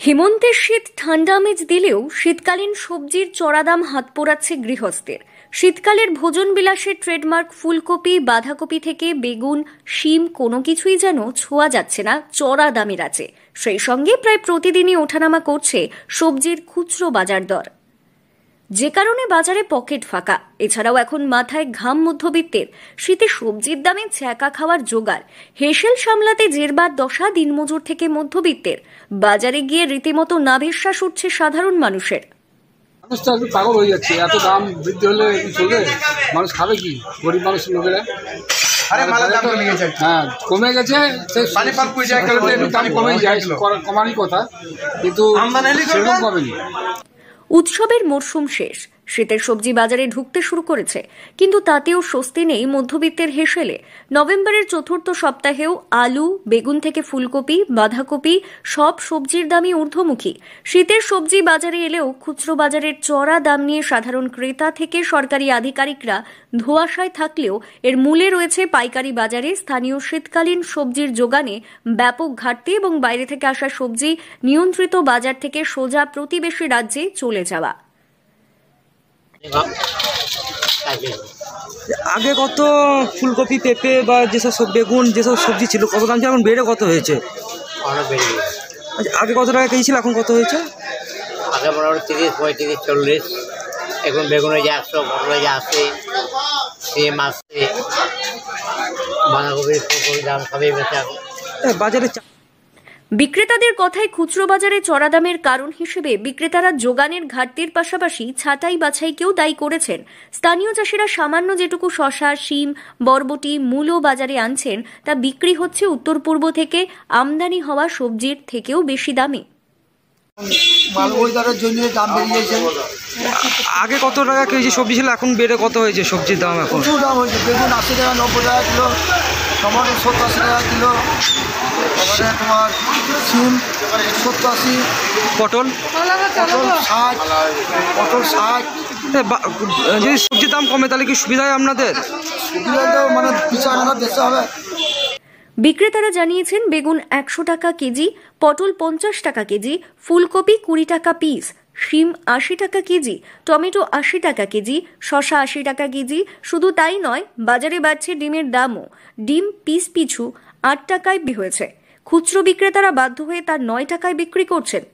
হেমন্তের শীত ঠান্ডা আমেজ দিলেও শীতকালীন সবজির চড়া দাম হাত পোড়াচ্ছে গৃহস্থের। শীতকালের ভোজন বিলাসের ট্রেডমার্ক ফুলকপি, বাঁধাকপি থেকে বেগুন, শিম কোনো কিছুই যেন ছোঁয়া যাচ্ছে না চড়া দামের আছে। সেই সঙ্গে প্রায় প্রতিদিনই ওঠানামা করছে সবজির খুচরো বাজার দর, যে কারণে বাজারে পকেট ফাঁকা। এছাড়াও এখন মাথায় ঘাম মধ্যবিত্তের। শীতে সবজির দামে ছ্যাঁকা খাওয়ার জোগাড়, হেসেল সামলাতে জেরবার দশা দিনমজুর থেকে মধ্যবিত্তের। বাজারে গিয়ে রীতিমতো নাভিশ্বাস উঠছে সাধারণ মানুষের। মানুষটা একটু পাগল হয়ে যাচ্ছে, এত দাম বৃদ্ধি হলে কি চলবে? মানুষ খাবে কি? গরিব মানুষ লোকেরা হ্যাঁ কমে গেছে, দাম কমে যায়, কমারই কথা, কিন্তু সেরকম কমেনি। উৎসবের মরশুম শেষ, শীতের সবজি বাজারে ঢুকতে শুরু করেছে, কিন্তু তাতেও স্বস্তি নেই মধ্যবিত্তের হেসেলে। নভেম্বরের চতুর্থ সপ্তাহেও আলু, বেগুন থেকে ফুলকপি, বাঁধাকপি সব সবজির দামই ঊর্ধ্বমুখী। শীতের সবজি বাজারে এলেও খুচরো বাজারের চড়া দাম নিয়ে সাধারণ ক্রেতা থেকে সরকারি আধিকারিকরা ধোঁয়াশায় থাকলেও এর মূলে রয়েছে পাইকারি বাজারে স্থানীয় শীতকালীন সবজির যোগানে ব্যাপক ঘাটতি এবং বাইরে থেকে আসা সবজি নিয়ন্ত্রিত বাজার থেকে সোজা প্রতিবেশী রাজ্যে চলে যাওয়া। আগে কত ফুলকপি, পেঁপে বা যেসব বেগুন, যেসব সবজি ছিল কত দাম ছিল, এখন বেড়ে কত হয়েছে? আগে কত টাকা কেজি ছিল, এখন কত হয়েছে? আগে মোটামুটি 30, 35, 40, এখন বেগুন হয়ে যায় 100, পটল হয়ে যায় 80, সিম আসছে, বাঁধাকপি, ফুলকপির দাম সবই বেশি এখন বাজারে। বিক্রেতাদের কথায় খুচরো বাজারে চড়া দামের কারণ হিসেবে বিক্রেতারা যোগানের ঘাটতির পাশাপাশি ছাঁটাই বাছাইকেও দায়ী করেছেন। স্থানীয় চাষিরা সামান্য যেটুকু শসা, শিম, বরবটি, মূলো বাজারে আনছেন তা বিক্রি হচ্ছে উত্তর পূর্ব থেকে আমদানি হওয়া সবজির থেকেও বেশি দামে। আগে কত টাকা কেজি সবজি ছিল, এখন বেড়ে কত হয়েছে সবজির দাম? এখন দাম হয়েছে, বেগুন 80 টাকা, 90 টাকা কিলো, টমেটো 70-80 টাকা কিলো, তারপরে তোমার শিম 70-80, পটল 60। যদি সবজির দাম কমে তাহলে কি সুবিধা হয় আপনাদের? সুবিধা তো মানে বিচার দেখতে হবে। বিক্রেতারা জানিয়েছেন বেগুন 100 টাকা কেজি, পটল 50 টাকা কেজি, ফুলকপি 20 টাকা পিস, শিম 80 টাকা কেজি, টমেটো 80 টাকা কেজি, শসা 80 টাকা কেজি। শুধু তাই নয়, বাজারে বাড়ছে ডিমের দামও। ডিম পিস পিছু 8 টাকায় হয়েছে। খুচরো বিক্রেতারা বাধ্য হয়ে তার 9 টাকায় বিক্রি করছেন।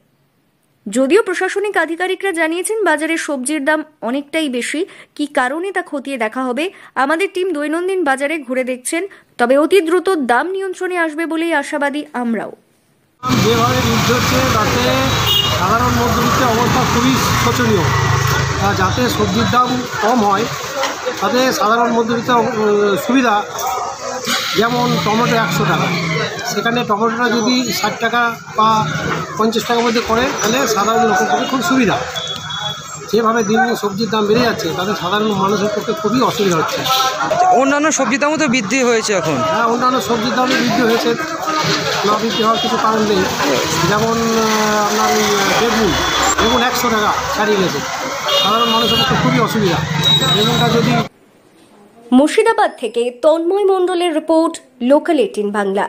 যদিও প্রশাসনিক আধিকারিকরা জানিয়েছেন বাজারে সবজির দাম অনেকটাই বেশি, কি কারণে তা খতিয়ে দেখা হবে। আমাদের টিম দৈনন্দিন বাজারে ঘুরে দেখছেন, তবে অতি দ্রুত দাম নিয়ন্ত্রণে আসবে বলেই আশাবাদী আমরাও। যেভাবে বৃদ্ধি হচ্ছে তাতে সাধারণ মধ্যবিত্তের অবস্থা খুবই শোচনীয়। যাতে সবজির দাম কম হয় তাতে সাধারণ মধ্যবিত্তের সুবিধা। যেমন টমেটো 100 টাকা, সেখানে টমেটোটা যদি 60 টাকা বা 50 টাকার মধ্যে করে তাহলে সাধারণ লোকের পক্ষে খুব সুবিধা। যেভাবে দিন দিন সবজির দাম বেড়ে যাচ্ছে তাতে সাধারণ মানুষের পক্ষে খুবই অসুবিধা হচ্ছে। অন্যান্য সবজির দামও তো বৃদ্ধি হয়েছে এখন। হ্যাঁ, অন্যান্য সবজির দামও বৃদ্ধি হয়েছে, না বৃদ্ধি হওয়ার কিছু কারণ নেই। যেমন আপনার বেগুন 100 টাকা ছাড়িয়ে গেছে, সাধারণ মানুষের পক্ষে খুবই অসুবিধা। বেগুনটা যদি। মুর্শিদাবাদ থেকে তন্ময় মণ্ডলের রিপোর্ট, লোকাল 18 বাংলা।